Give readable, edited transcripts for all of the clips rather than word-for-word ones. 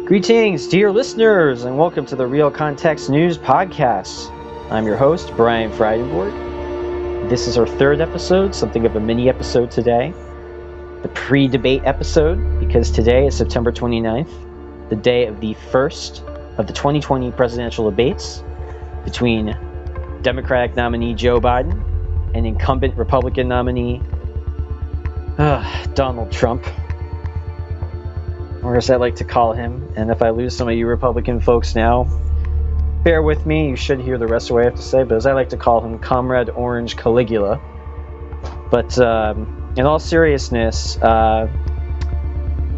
Greetings, dear listeners, and welcome to the Real Context News Podcast. I'm your host, Brian Freidenborg. This is our third episode, something of a mini episode today. The pre-debate episode, because today is September 29th, the day of the first of the 2020 presidential debates between Democratic nominee Joe Biden and incumbent Republican nominee Donald Trump. Or as I like to call him, and if I lose some of you Republican folks now, bear with me, you should hear the rest of what I have to say, but as I like to call him, Comrade Orange Caligula. But in all seriousness, there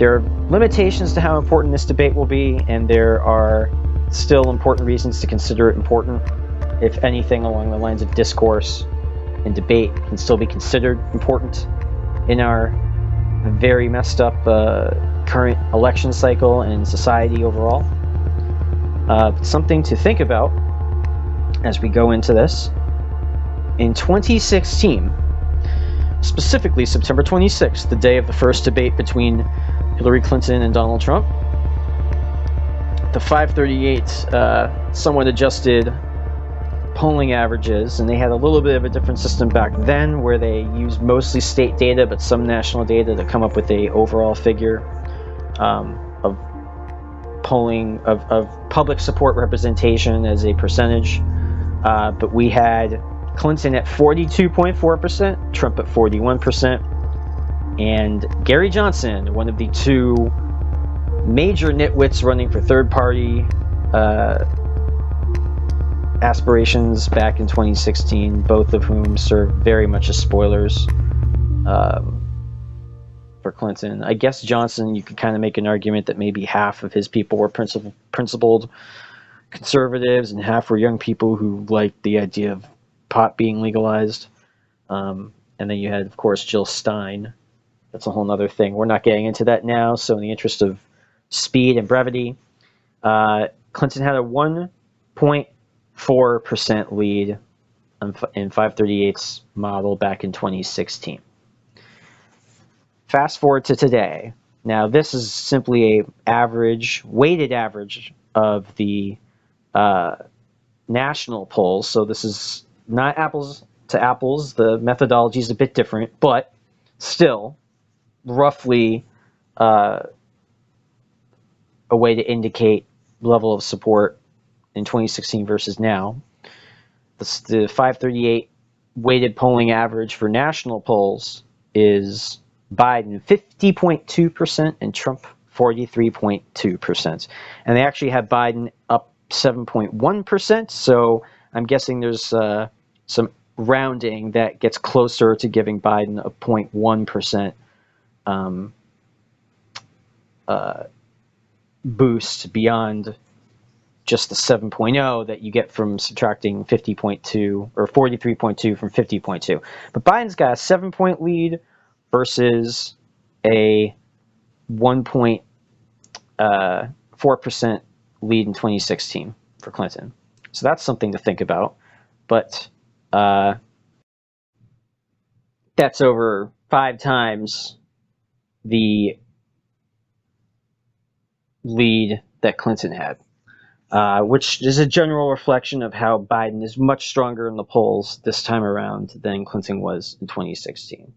are limitations to how important this debate will be, and there are still important reasons to consider it important. If anything along the lines of discourse and debate can still be considered important in our very messed up current election cycle and society overall. Something to think about as we go into this. In 2016, specifically September 26th, the day of the first debate between Hillary Clinton and Donald Trump, the 538 somewhat adjusted polling averages, and they had a little bit of a different system back then where they used mostly state data but some national data to come up with a overall figure of polling of public support representation as a percentage. But we had Clinton at 42.4%, Trump at 41%, and Gary Johnson, one of the two major nitwits running for third party aspirations back in 2016, both of whom served very much as spoilers for Clinton. I guess Johnson, you could kind of make an argument that maybe half of his people were principled conservatives and half were young people who liked the idea of pot being legalized. And then you had, of course, Jill Stein. That's a whole other thing. We're not getting into that now, so in the interest of speed and brevity, Clinton had a 1.4% lead in 538's model back in 2016. Fast forward to today. Now, this is simply a weighted average of the national polls. So this is not apples to apples. The methodology is a bit different, but still roughly a way to indicate level of support in 2016 versus now. The 538 weighted polling average for national polls is Biden 50.2% and Trump 43.2%. And they actually have Biden up 7.1%, so I'm guessing there's some rounding that gets closer to giving Biden a 0.1% boost beyond just the 7.0 that you get from subtracting 50.2 or 43.2 from 50.2. But Biden's got a 7-point lead versus a 1.4% lead in 2016 for Clinton. So that's something to think about. But that's over 5 times the lead that Clinton had, which is a general reflection of how Biden is much stronger in the polls this time around than Clinton was in 2016.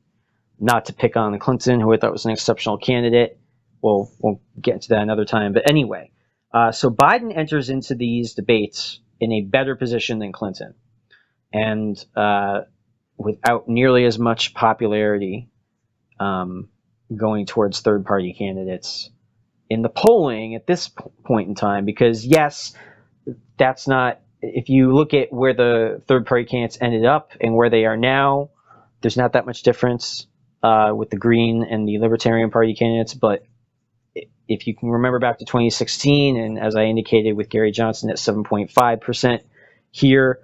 Not to pick on Clinton, who I thought was an exceptional candidate. We'll get into that another time. But anyway, so Biden enters into these debates in a better position than Clinton, and without nearly as much popularity going towards third-party candidates in the polling at this point in time. Because yes, that's not, if you look at where the third-party candidates ended up and where they are now, there's not that much difference with the Green and the Libertarian Party candidates. But if you can remember back to 2016, and as I indicated with Gary Johnson at 7.5% here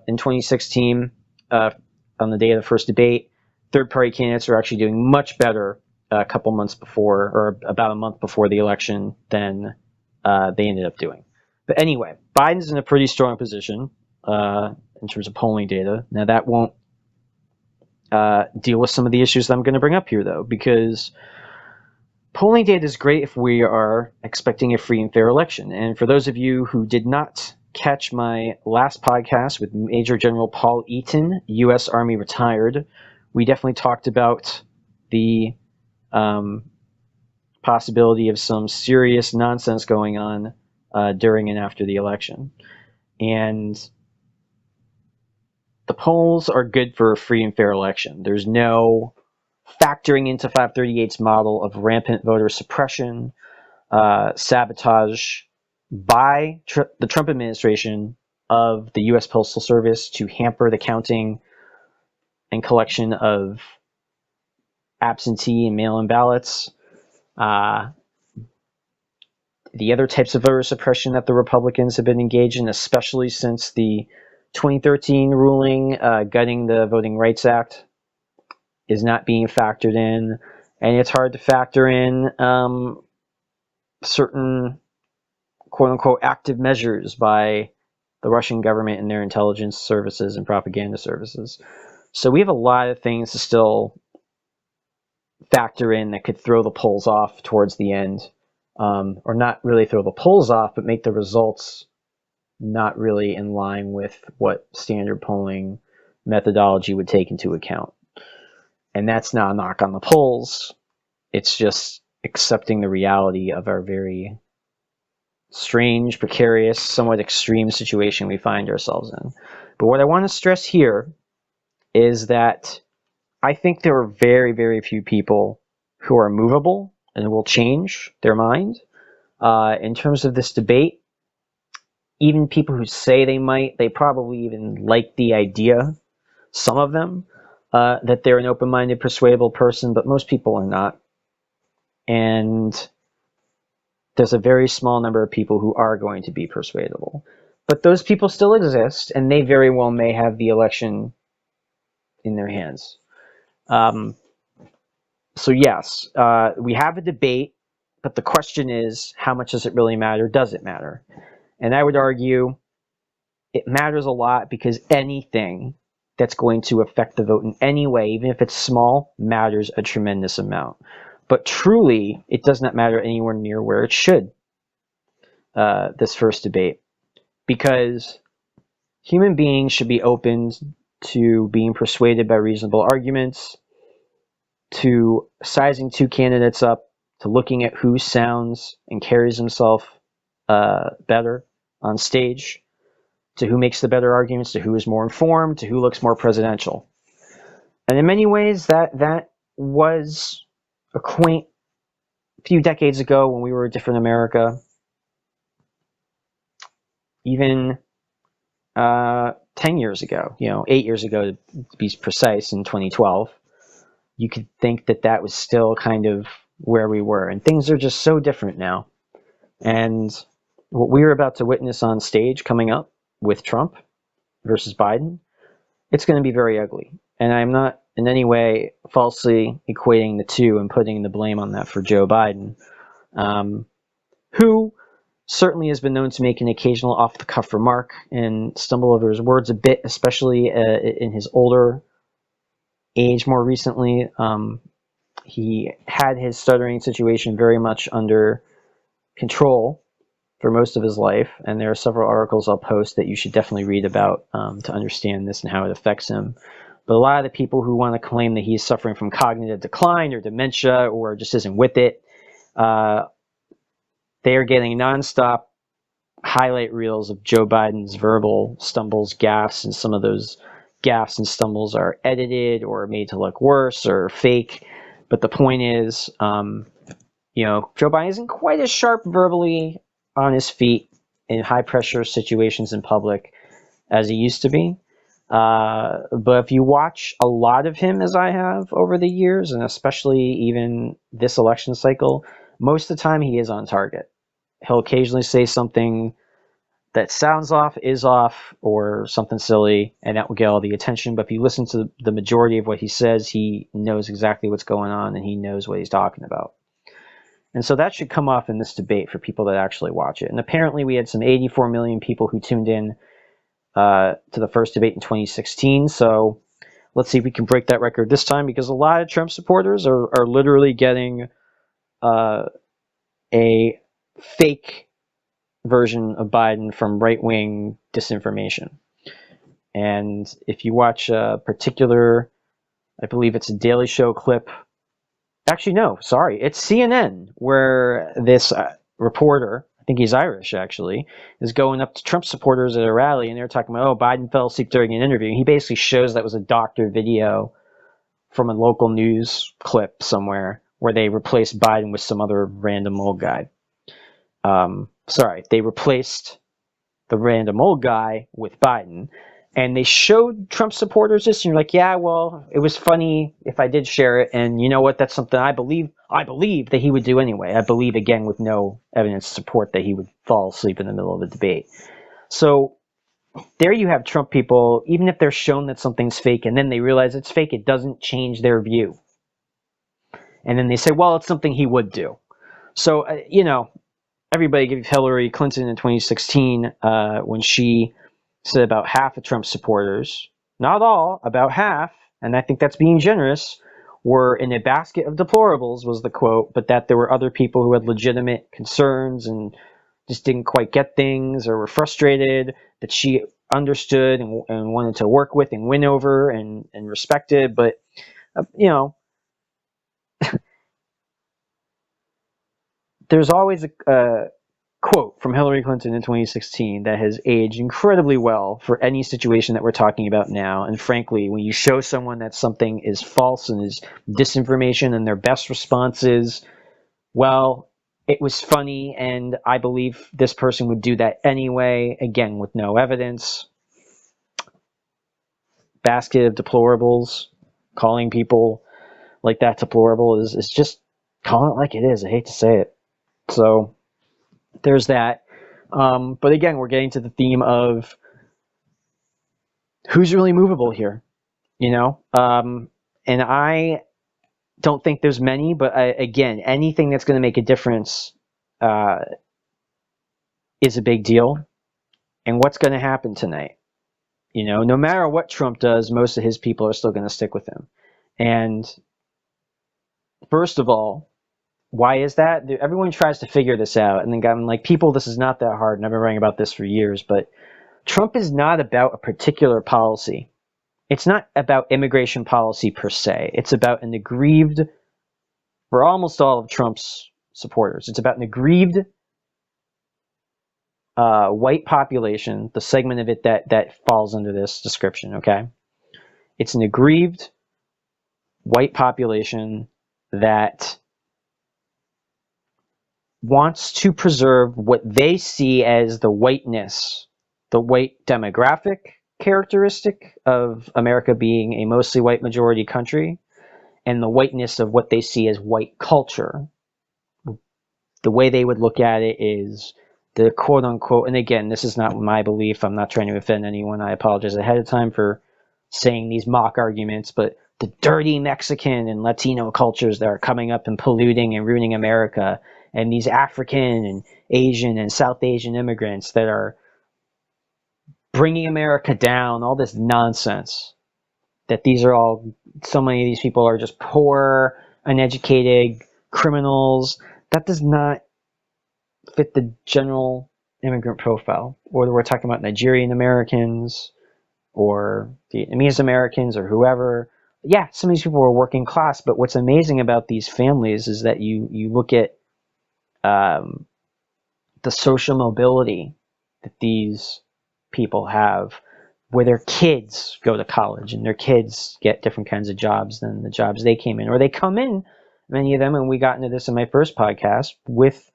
in 2016, on the day of the first debate, third-party candidates are actually doing much better a couple months before, or about a month before the election, than they ended up doing. But anyway, Biden's in a pretty strong position in terms of polling data. Now, that won't deal with some of the issues that I'm going to bring up here, though, because polling data is great if we are expecting a free and fair election. And for those of you who did not catch my last podcast with Major General Paul Eaton, U.S. Army retired, we definitely talked about the possibility of some serious nonsense going on during and after the election. And the polls are good for a free and fair election. There's no factoring into 538's model of rampant voter suppression, sabotage by the Trump administration of the U.S. Postal Service to hamper the counting and collection of absentee and mail-in ballots. The other types of voter suppression that the Republicans have been engaged in, especially since the 2013 ruling gutting the Voting Rights Act, is not being factored in. And it's hard to factor in certain quote-unquote active measures by the Russian government and their intelligence services and propaganda services. So we have a lot of things to still factor in that could throw the polls off towards the end. Or not really throw the polls off, but make the results not really in line with what standard polling methodology would take into account. And that's not a knock on the polls. It's just accepting the reality of our very strange, precarious, somewhat extreme situation we find ourselves in. But what I want to stress here is that I think there are very, very few people who are movable and will change their mind. In terms of this debate, even people who say they might, they probably even like the idea, some of them, that they're an open-minded, persuadable person, but most people are not. And there's a very small number of people who are going to be persuadable. But those people still exist, and they very well may have the election in their hands. So yes, we have a debate, but the question is, how much does it really matter? Does it matter? And I would argue it matters a lot, because anything that's going to affect the vote in any way, even if it's small, matters a tremendous amount. But truly, it does not matter anywhere near where it should, this first debate, because human beings should be open to being persuaded by reasonable arguments, to sizing two candidates up, to looking at who sounds and carries himself better on stage, to who makes the better arguments, to who is more informed, to who looks more presidential. And in many ways, that was a quaint few decades ago when we were a different America. Even 10 years ago, 8 years ago to be precise, in 2012, you could think that that was still kind of where we were. And things are just so different now. And what we're about to witness on stage coming up with Trump versus Biden, it's going to be very ugly. And I'm not in any way falsely equating the two and putting the blame on that for Joe Biden, who certainly has been known to make an occasional off-the-cuff remark and stumble over his words a bit, especially in his older age more recently. He had his stuttering situation very much under control for most of his life, and there are several articles I'll post that you should definitely read about to understand this and how it affects him. But a lot of the people who want to claim that he's suffering from cognitive decline or dementia or just isn't with it, they are getting nonstop highlight reels of Joe Biden's verbal stumbles, gaffes, and some of those gaffes and stumbles are edited or made to look worse or fake. But the point is, Joe Biden isn't quite as sharp verbally on his feet in high-pressure situations in public as he used to be. But if you watch a lot of him, as I have over the years, and especially even this election cycle, most of the time he is on target. He'll occasionally say something that sounds off, is off, or something silly, and that will get all the attention. But if you listen to the majority of what he says, he knows exactly what's going on, and he knows what he's talking about. And so that should come off in this debate for people that actually watch it. And apparently we had some 84 million people who tuned in to the first debate in 2016. So let's see if we can break that record this time, because a lot of Trump supporters are literally getting a fake version of Biden from right-wing disinformation. And if you watch a particular, I believe it's a Daily Show clip. Actually, no, sorry, it's CNN, where this reporter, I think he's Irish actually, is going up to Trump supporters at a rally, and they're talking about, oh, Biden fell asleep during an interview. And he basically shows that was a doctored video from a local news clip somewhere where they replaced Biden with some other random old guy. They replaced the random old guy with Biden. And they showed Trump supporters this, and you're like, yeah, well, it was funny if I did share it, and you know what? That's something I believe that he would do anyway. I believe, again, with no evidence to support that he would fall asleep in the middle of a debate. So there you have Trump people, even if they're shown that something's fake, and then they realize it's fake, it doesn't change their view. And then they say, well, it's something he would do. So, everybody gave Hillary Clinton in 2016 when she said about half of Trump's supporters, not all, about half, and I think that's being generous, were in a basket of deplorables, was the quote, but that there were other people who had legitimate concerns and just didn't quite get things or were frustrated, that she understood and wanted to work with and win over and respected. But, there's always a quote from Hillary Clinton in 2016that has aged incredibly well for any situation that we're talking about now. And frankly, when you show someone that something is false and is disinformation, and their best response is, well, it was funny and I believe this person would do that anyway, again, with no evidence. Basket of deplorables, calling people like that deplorable is just calling it like it is. I hate to say it. So there's that. But again, we're getting to the theme of who's really movable here, and I don't think there's many, but again, anything that's going to make a difference is a big deal. And what's going to happen tonight? No matter what Trump does, most of his people are still going to stick with him. And first of all, why is that? Everyone tries to figure this out, and then I'm like, people, this is not that hard, and I've been writing about this for years, but Trump is not about a particular policy. It's not about immigration policy per se. It's about an aggrieved, for almost all of Trump's supporters, it's about an aggrieved white population, the segment of it that falls under this description, okay? It's an aggrieved white population that wants to preserve what they see as the whiteness, the white demographic characteristic of America being a mostly white majority country, and the whiteness of what they see as white culture. The way they would look at it is the quote unquote, and again, this is not my belief, I'm not trying to offend anyone, I apologize ahead of time for saying these mock arguments, but the dirty Mexican and Latino cultures that are coming up and polluting and ruining America, and these African and Asian and South Asian immigrants that are bringing America down, all this nonsense, that these are all, so many of these people are just poor, uneducated criminals. That does not fit the general immigrant profile. Whether we're talking about Nigerian Americans or Vietnamese Americans or whoever. Yeah, some of these people are working class, but what's amazing about these families is that you look at the social mobility that these people have, where their kids go to college and their kids get different kinds of jobs than the jobs they came in, or they come in, many of them, and we got into this in my first podcast, with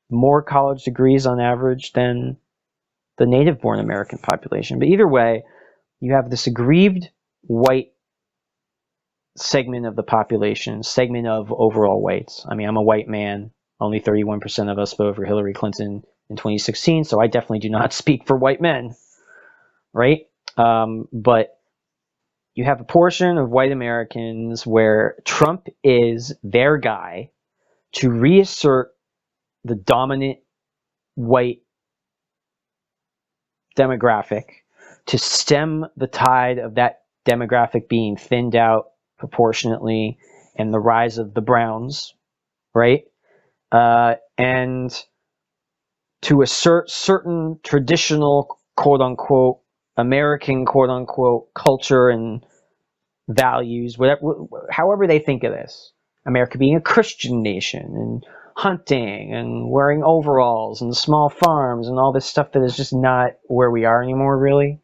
more college degrees on average than the native-born American population. But either way, you have this aggrieved white segment of the population, segment of overall whites. I mean, I'm a white man. Only 31% of us voted for Hillary Clinton in 2016, so I definitely do not speak for white men, right? But you have a portion of white Americans where Trump is their guy to reassert the dominant white demographic, to stem the tide of that demographic being thinned out proportionately, and the rise of the Browns, right? And to assert certain traditional, quote unquote, American, quote unquote, culture and values, whatever, however they think of this. America being a Christian nation and hunting and wearing overalls and small farms and all this stuff that is just not where we are anymore, really.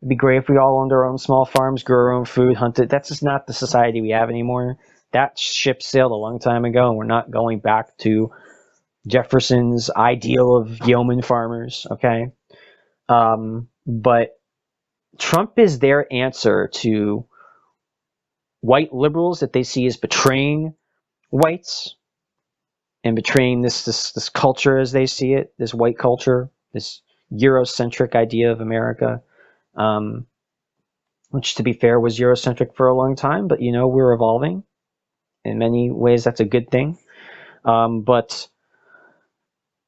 It'd be great if we all owned our own small farms, grew our own food, hunted. That's just not the society we have anymore. That ship sailed a long time ago, and we're not going back to Jefferson's ideal of yeoman farmers, okay? But Trump is their answer to white liberals that they see as betraying whites and betraying this culture as they see it, this white culture, this Eurocentric idea of America, which, to be fair, was Eurocentric for a long time, but we're evolving. In many ways, that's a good thing. But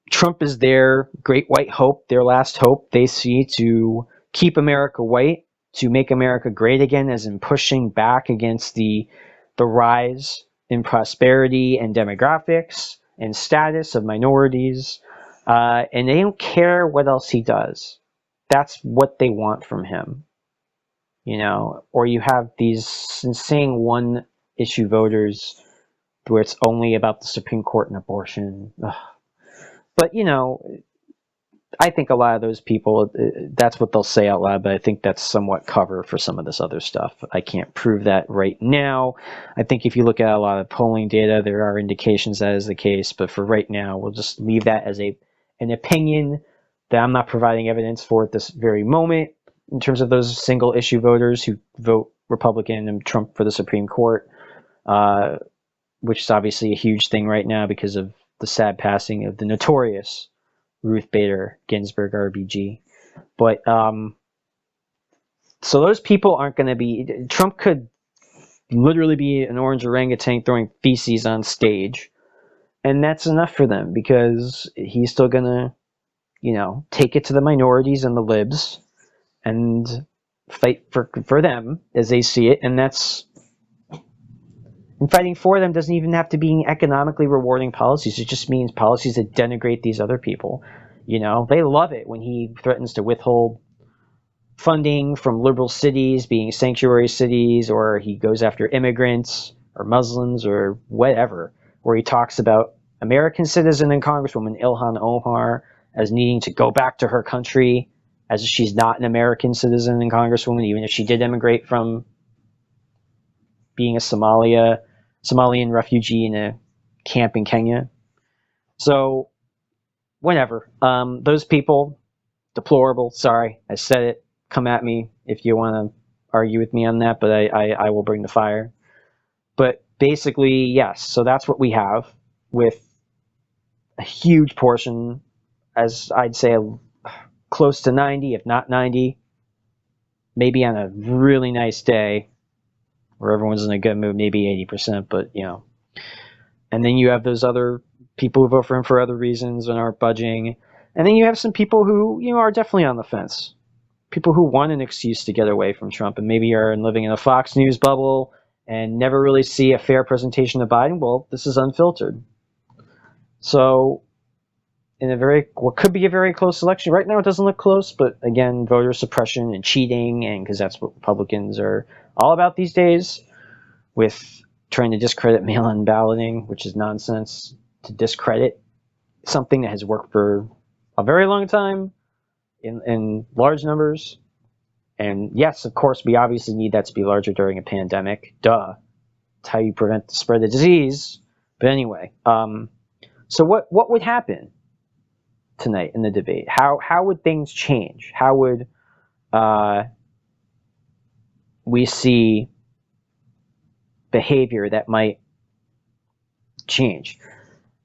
Trump is their great white hope, their last hope they see to keep America white, to make America great again, as in pushing back against the rise in prosperity and demographics and status of minorities. And they don't care what else he does. That's what they want from him. Or you have these insane one issue voters where it's only about the Supreme Court and abortion. Ugh. But, I think a lot of those people, that's what they'll say out loud, but I think that's somewhat cover for some of this other stuff. I can't prove that right now. I think if you look at a lot of polling data, there are indications that is the case, but for right now, we'll just leave that as an opinion that I'm not providing evidence for at this very moment in terms of those single issue voters who vote Republican and Trump for the Supreme Court, which is obviously a huge thing right now because of the sad passing of the notorious Ruth Bader Ginsburg, RBG. But so those people aren't going to be. Trump could literally be an orange orangutan throwing feces on stage, and that's enough for them because he's still going to, take it to the minorities and the libs and fight for them as they see it, and that's. And fighting for them doesn't even have to be economically rewarding policies. It just means policies that denigrate these other people. They love it when he threatens to withhold funding from liberal cities being sanctuary cities, or he goes after immigrants or Muslims or whatever, where he talks about American citizen and Congresswoman Ilhan Omar as needing to go back to her country as if she's not an American citizen and Congresswoman, even if she did immigrate from being a Somalian refugee in a camp in Kenya. So, whatever. Those people, deplorable. Sorry, I said it. Come at me if you want to argue with me on that, but I will bring the fire. But basically, yes. So that's what we have with a huge portion, as I'd say, close to 90, if not 90, maybe on a really nice day where everyone's in a good mood, maybe 80%, but and then you have those other people who vote for him for other reasons and aren't budging. And then you have some people who, are definitely on the fence. People who want an excuse to get away from Trump and maybe are living in a Fox News bubble and never really see a fair presentation of Biden. Well, this is unfiltered. So in what could be a very close election, right now it doesn't look close, but again, voter suppression and cheating, and because that's what Republicans are all about these days, with trying to discredit mail-in balloting, which is nonsense, to discredit something that has worked for a very long time in large numbers. And yes, of course, we obviously need that to be larger during a pandemic. Duh. It's how you prevent the spread of disease. But anyway, so what would happen tonight in the debate? How would things change? How would we see behavior that might change?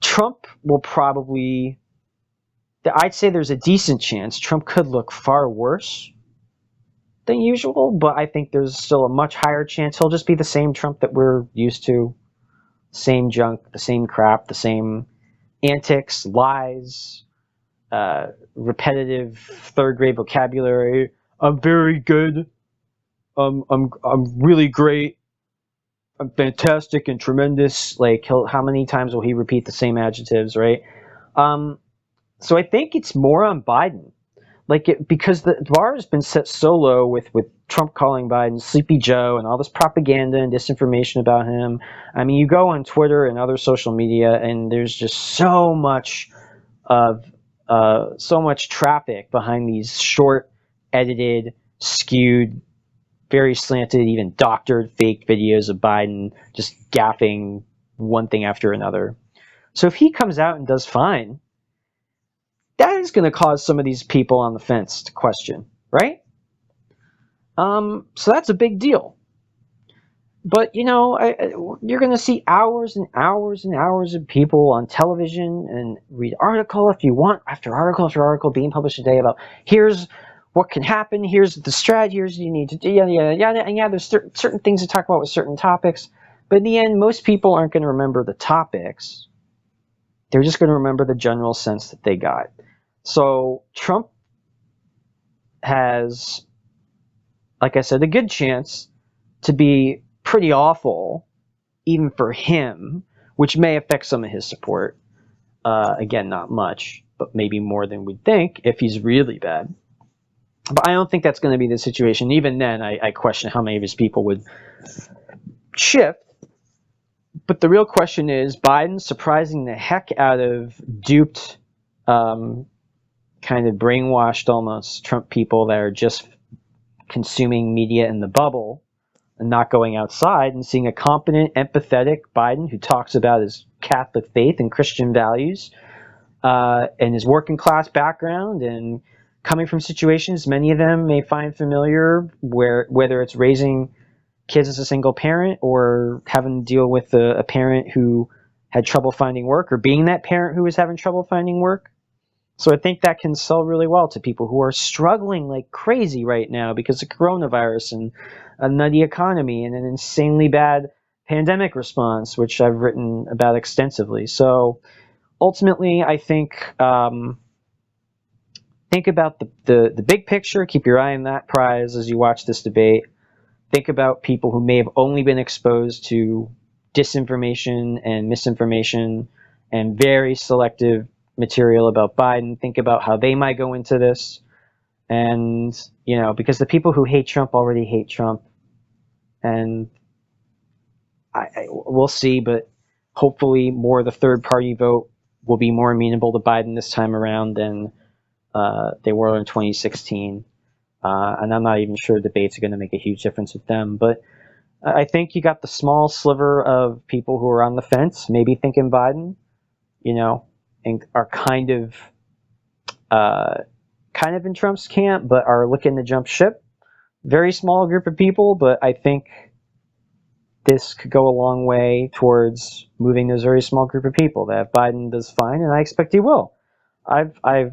Trump will probably, I'd say there's a decent chance Trump could look far worse than usual, but I think there's still a much higher chance he'll just be the same Trump that we're used to. Same junk, the same crap, the same antics, lies, repetitive third grade vocabulary. I'm very good. I'm really great. fantastic and tremendous. Like, how many times will he repeat the same adjectives, right? So I think it's more on Biden, because the bar has been set so low with Trump calling Biden Sleepy Joe and all this propaganda and disinformation about him. I mean, you go on Twitter and other social media, and there's just so much traffic behind these short, edited, skewed, very slanted, even doctored fake videos of Biden just gaffing one thing after another. So if he comes out and does fine, that is going to cause some of these people on the fence to question, right? So that's a big deal. But, you're going to see hours and hours and hours of people on television and read article if you want, after article after article being published today about here's what can happen, here's the strat, here's what you need to do, and there's certain things to talk about with certain topics. But in the end, most people aren't going to remember the topics. They're just going to remember the general sense that they got. So Trump has, like I said, a good chance to be pretty awful, even for him, which may affect some of his support. Again, not much, but maybe more than we'd think if he's really bad. But I don't think that's going to be the situation. Even then, I question how many of his people would shift. But the real question is, Biden surprising the heck out of duped, kind of brainwashed almost Trump people that are just consuming media in the bubble and not going outside, and seeing a competent, empathetic Biden who talks about his Catholic faith and Christian values, and his working class background, and coming from situations many of them may find familiar, whether it's raising kids as a single parent or having to deal with a parent who had trouble finding work, or being that parent who was having trouble finding work. So I think that can sell really well to people who are struggling like crazy right now because of coronavirus and a nutty economy and an insanely bad pandemic response, which I've written about extensively. So ultimately, I think about the big picture. Keep your eye on that prize as you watch this debate. Think about people who may have only been exposed to disinformation and misinformation and very selective material about Biden. Think about how they might go into this. And, because the people who hate Trump already hate Trump. And we'll see, but hopefully more of the third party vote will be more amenable to Biden this time around than they were in 2016. And I'm not even sure debates are going to make a huge difference with them. But I think you got the small sliver of people who are on the fence, maybe thinking Biden, and are kind of in Trump's camp, but are looking to jump ship. Very small group of people, but I think this could go a long way towards moving this very small group of people that if Biden does fine, and I expect he will. I've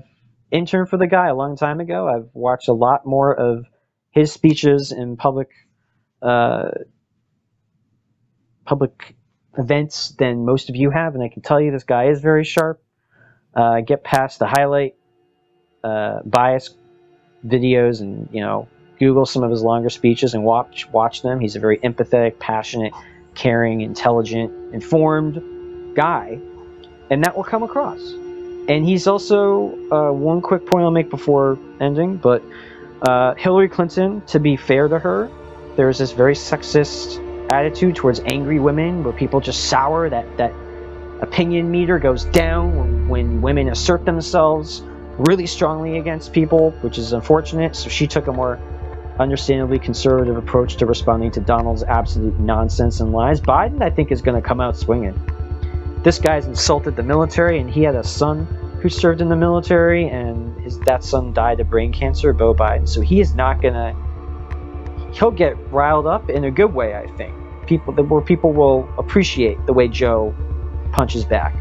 interned for the guy a long time ago. I've watched a lot more of his speeches in public events than most of you have, and I can tell you this guy is very sharp. Get past the highlight bias videos and Google some of his longer speeches and watch them. He's a very empathetic, passionate, caring, intelligent, informed guy, and that will come across. And he's also one quick point I'll make before ending, but Hillary Clinton, to be fair to her, there's this very sexist attitude towards angry women where people just sour, that opinion meter goes down when women assert themselves really strongly against people, which is unfortunate. So she took a more understandably conservative approach to responding to Donald's absolute nonsense and lies. Biden, I think, is going to come out swinging. This guy's insulted the military, and he had a son who served in the military, and that son died of brain cancer, Beau Biden. So he is not going to... He'll get riled up in a good way, I think. Where people will appreciate the way Joe punches back.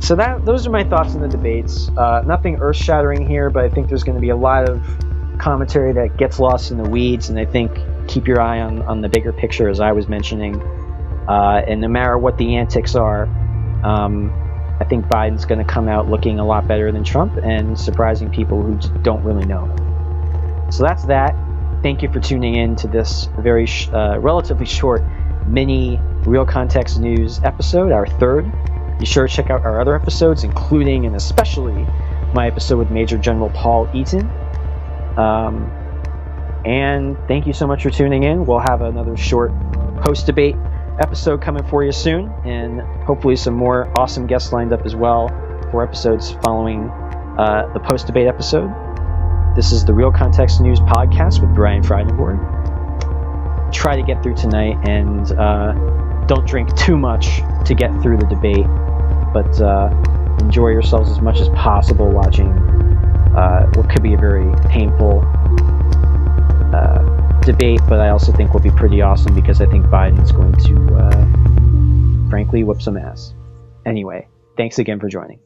So those are my thoughts on the debates. Nothing earth-shattering here, but I think there's going to be a lot of commentary that gets lost in the weeds, and I think keep your eye on the bigger picture, as I was mentioning. And no matter what the antics are, I think Biden's going to come out looking a lot better than Trump and surprising people who don't really know him. So that's that. Thank you for tuning in to this very relatively short mini Real Context News episode, our third. Be sure to check out our other episodes, including and especially my episode with Major General Paul Eaton. And thank you so much for tuning in. We'll have another short post-debate episode coming for you soon, and hopefully some more awesome guests lined up as well for episodes following the post-debate episode. This is the Real Context News podcast with Brian Friedenborg. Try to get through tonight, and don't drink too much to get through the debate, but enjoy yourselves as much as possible watching what could be a very painful debate, but I also think will be pretty awesome because I think Biden's going to, frankly, whip some ass. Anyway, thanks again for joining.